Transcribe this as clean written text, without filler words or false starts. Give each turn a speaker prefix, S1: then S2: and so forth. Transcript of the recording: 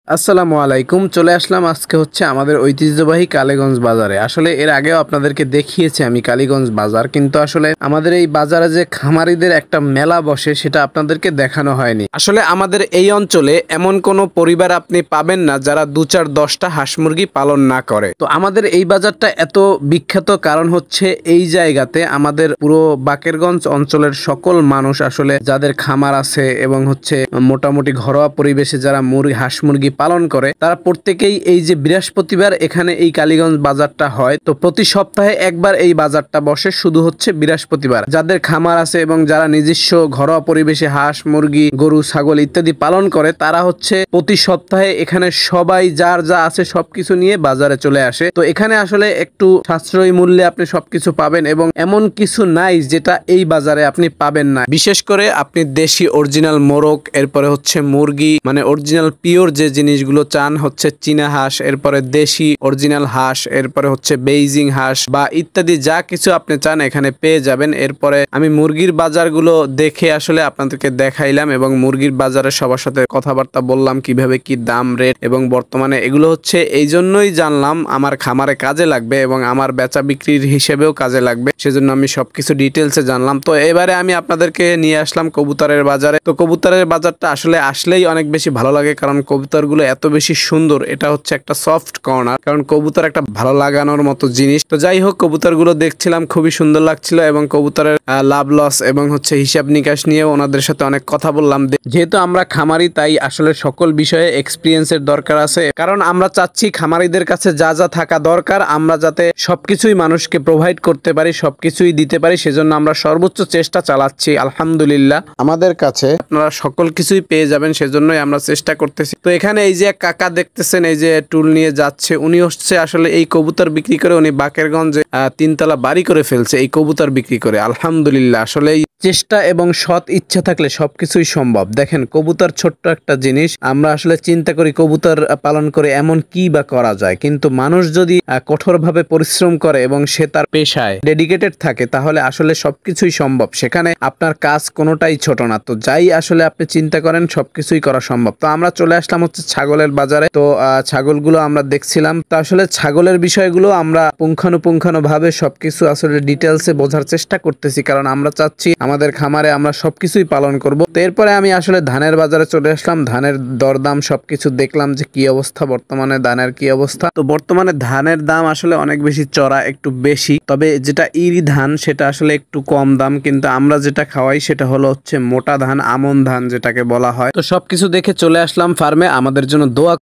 S1: আসসালামু আলাইকুম। চলে আসলাম আজকে হচ্ছে আমাদের ঐতিহ্যবাহী কালীগঞ্জ বাজারে। আসলে এর আগেও আপনাদেরকে দেখিয়েছি আমি কালীগঞ্জ বাজার, কিন্তু আসলে আমাদের এই বাজারে যে খামারিদের একটা মেলা বসে সেটা আপনাদেরকে দেখানো হয়নি। আসলে আমাদের এই অঞ্চলে এমন কোনো পরিবার আপনি পাবেন না যারা ২-৪-১০টা হাঁস মুরগি পালন না করে। তো আমাদের এই বাজারটা এত বিখ্যাত কারণ হচ্ছে এই জায়গাতে আমাদের পুরো বাকেরগঞ্জ অঞ্চলের সকল মানুষ আসলে যাদের খামার আছে এবং হচ্ছে মোটামুটি ঘরোয়া পরিবেশে যারা হাঁস মুরগি পালন করে তারা প্রত্যেকেই এই যে বৃহস্পতিবার এখানে এই কালীগঞ্জ বাজারটা হয়, তো প্রতি সপ্তাহে একবার এই বাজারটা বসে, শুধু হচ্ছে বৃহস্পতিবার। যাদের খামার আছে এবং যারা নিজস্ব ঘরোয়া পরিবেশে হাঁস মুরগি গরু ছাগল ইত্যাদি পালন করে তারা হচ্ছে প্রতি সপ্তাহে এখানে সবাই যার যা আছে সবকিছু নিয়ে বাজারে চলে আসে। তো এখানে আসলে একটু সাশ্রয়ী মূল্যে আপনি সবকিছু পাবেন এবং এমন কিছু নাই যেটা এই বাজারে আপনি পাবেন না। বিশেষ করে আপনি দেশি অরিজিনাল মোরগ, এরপরে হচ্ছে মুরগি মানে অরিজিনাল পিওর যে জিনিসগুলো চান, হচ্ছে চীনা হাঁস, এরপরে দেশি অরিজিনাল হাঁস, এরপরে হচ্ছে বেইজিং হাঁস বা ইত্যাদি যা কিছু আপনি চান এখানে পেয়ে যাবেন। এরপরে আমি মুরগির বাজারগুলো দেখে আসলে আপনাদেরকে দেখাইলাম এবং মুরগির বাজারে সবার সাথে কথাবার্তা বললাম কিভাবে কি দাম রেট, এবং বর্তমানে এগুলো হচ্ছে এই জন্যই জানলাম আমার খামারে কাজে লাগবে এবং আমার বেচা বিক্রির হিসেবেও কাজে লাগবে, সেজন্য আমি সবকিছু ডিটেলসে জানলাম। তো এবারে আমি আপনাদেরকে নিয়ে আসলাম কবুতরের বাজারে। তো কবুতরের বাজারটা আসলেই অনেক বেশি ভালো লাগে, কারণ কবুতরগুলো এত বেশি সুন্দর। এটা হচ্ছে একটা সফট কর্নার, কারণ কবুতর একটা ভালো লাগানোর মতো জিনিস। তো যাই হোক, কবুতরগুলো দেখছিলাম, খুবই সুন্দর লাগছিল এবং কবুতরের লাভ লস এবং হচ্ছে হিসাব নিকাশ নিয়েও ওনাদের সাথে অনেক কথা বললাম। যেহেতু আমরা খামারি তাই আসলে সকল বিষয়ে এক্সপিরিয়েন্সের দরকার আছে, কারণ আমরা চাচ্ছি খামারিদের কাছে যা যা থাকা দরকার আমরা যাতে সবকিছুই মানুষকে প্রোভাইড করতে পারি, সবকিছুই দিতে পারি, সেজন্য আমরা সর্বোচ্চ চেষ্টা চালাচ্ছি। আলহামদুলিল্লাহ আমাদের কাছে আপনারা সকল কিছুই পেয়ে যাবেন, সেজন্যই আমরা চেষ্টা করতেছি। তো এখানে এই যে কাকা দেখতেছেন এই যে টুল নিয়ে যাচ্ছে, উনি হচ্ছে আসলে এই কবুতর বিক্রি করে উনি বাকেরগঞ্জে 3 তলা বাড়ি করে ফেলছে এই কবুতর বিক্রি করে। আলহামদুলিল্লাহ, আসলে চেষ্টা এবং সৎ ইচ্ছা থাকলে সবকিছুই সম্ভব। দেখেন কবুতর ছোট্ট একটা জিনিস, আমরা আসলে চিন্তা করি কবুতর পালন করে এমন কি বা করা যায়, কিন্তু মানুষ যদি কঠোরভাবে পরিশ্রম করে এবং সে তার পেশায় ডেডিকেটেড থাকে তাহলে আসলে সবকিছুই সম্ভব। সেখানে আপনার কাজ কোনোটাই ছোট না। তো যাই আসলে আপনি চিন্তা করেন সবকিছুই করা সম্ভব। তো আমরা চলে আসলাম হচ্ছে ছাগলের বাজারে। তো ছাগলগুলো আমরা দেখছিলাম। তো আসলে ছাগলের বিষয়গুলো আমরা পুঙ্খানুপুঙ্খানুভাবে সবকিছু আসলে ডিটেলসে বোঝার চেষ্টা করতেছি, কারণ আমরা চাচ্ছি আমাদের খামারে আমরা সবকিছুই পালন করব। তো এরপরে আমি আসলে ধানের বাজারে চলে আসলাম, ধানের দরদাম সবকিছু দেখলাম যে কি অবস্থা, বর্তমানে ধানের কি অবস্থা। তো বর্তমানে ধানের দাম আসলে অনেক বেশি চড়া, একটু বেশি, তবে যেটা ইরি ধান সেটা আসলে একটু কম দাম, কিন্তু আমরা যেটা খাওয়াই সেটা হলো হচ্ছে মোটা ধান, আমন ধান যেটাকে বলা হয়। তো সবকিছু দেখে চলে আসলাম ফার্মে। আমাদের জন্য দোয়া